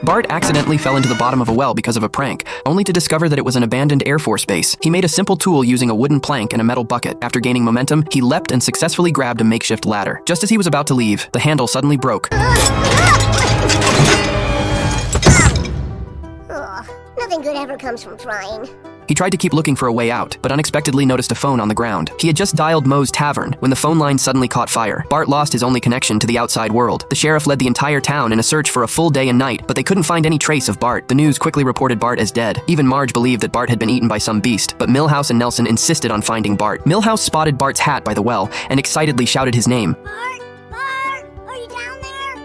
Bart accidentally fell into the bottom of a well because of a prank, only to discover that it was an abandoned Air Force base. He made a simple tool using a wooden plank and a metal bucket. After gaining momentum, he leapt and successfully grabbed a makeshift ladder. Just as he was about to leave, the handle suddenly broke. Nothing good ever comes from trying. He tried to keep looking for a way out, but unexpectedly noticed a phone on the ground. He had just dialed Moe's Tavern when the phone line suddenly caught fire. Bart lost his only connection to the outside world. The sheriff led the entire town in a search for a full day and night, but they couldn't find any trace of Bart. The news quickly reported Bart as dead. Even Marge believed that Bart had been eaten by some beast, but Milhouse and Nelson insisted on finding Bart. Milhouse spotted Bart's hat by the well and excitedly shouted his name. Bart! Bart! Are you down there?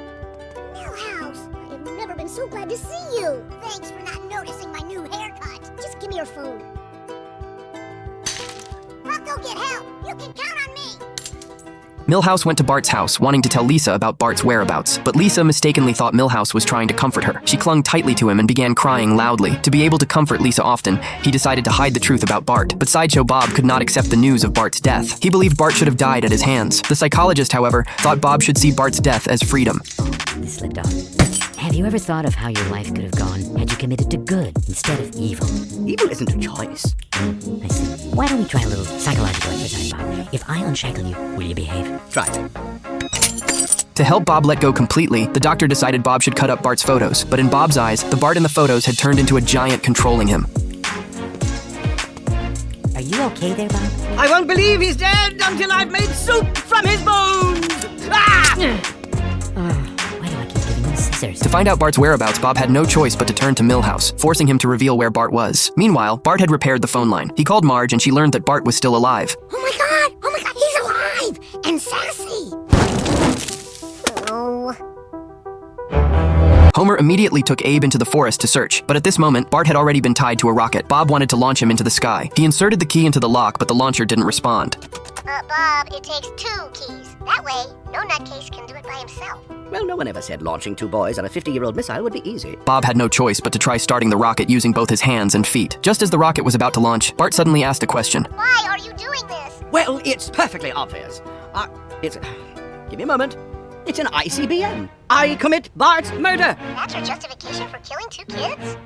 Milhouse! I have never been so glad to see you! Thanks for not noticing my new haircut. Just give me your phone. I'll go get help. You can count on me. Milhouse went to Bart's house, wanting to tell Lisa about Bart's whereabouts, but Lisa mistakenly thought Milhouse was trying to comfort her. She clung tightly to him and began crying loudly. To be able to comfort Lisa often, he decided to hide the truth about Bart, but Sideshow Bob could not accept the news of Bart's death. He believed Bart should have died at his hands. The psychologist, however, thought Bob should see Bart's death as freedom. This slipped off. Have you ever thought of how your life could have gone had you committed to good instead of evil? Evil isn't a choice. I see. Why don't we try a little psychological exercise, Bob? If I unshackle you, will you behave? Try it. To help Bob let go completely, the doctor decided Bob should cut up Bart's photos, but in Bob's eyes, the Bart in the photos had turned into a giant controlling him. Are you okay there, Bob? I won't believe he's dead until I've made soup from his bones! Ah! Why do I keep giving him scissors? To find out Bart's whereabouts, Bob had no choice but to turn to Milhouse, forcing him to reveal where Bart was. Meanwhile, Bart had repaired the phone line. He called Marge and she learned that Bart was still alive. Oh my god! Oh my god! He's alive! And sassy! Oh. Homer immediately took Abe into the forest to search, but at this moment, Bart had already been tied to a rocket. Bob wanted to launch him into the sky. He inserted the key into the lock, but the launcher didn't respond. Bob, it takes 2 keys. That way, no nutcase can do it by himself. Well, no one ever said launching 2 boys on a 50-year-old missile would be easy. Bob had no choice but to try starting the rocket using both his hands and feet. Just as the rocket was about to launch, Bart suddenly asked a question. Why are you doing this? Well, it's perfectly obvious. Give me a moment. It's an ICBM. I commit Bart's murder. That's your justification for killing 2 kids?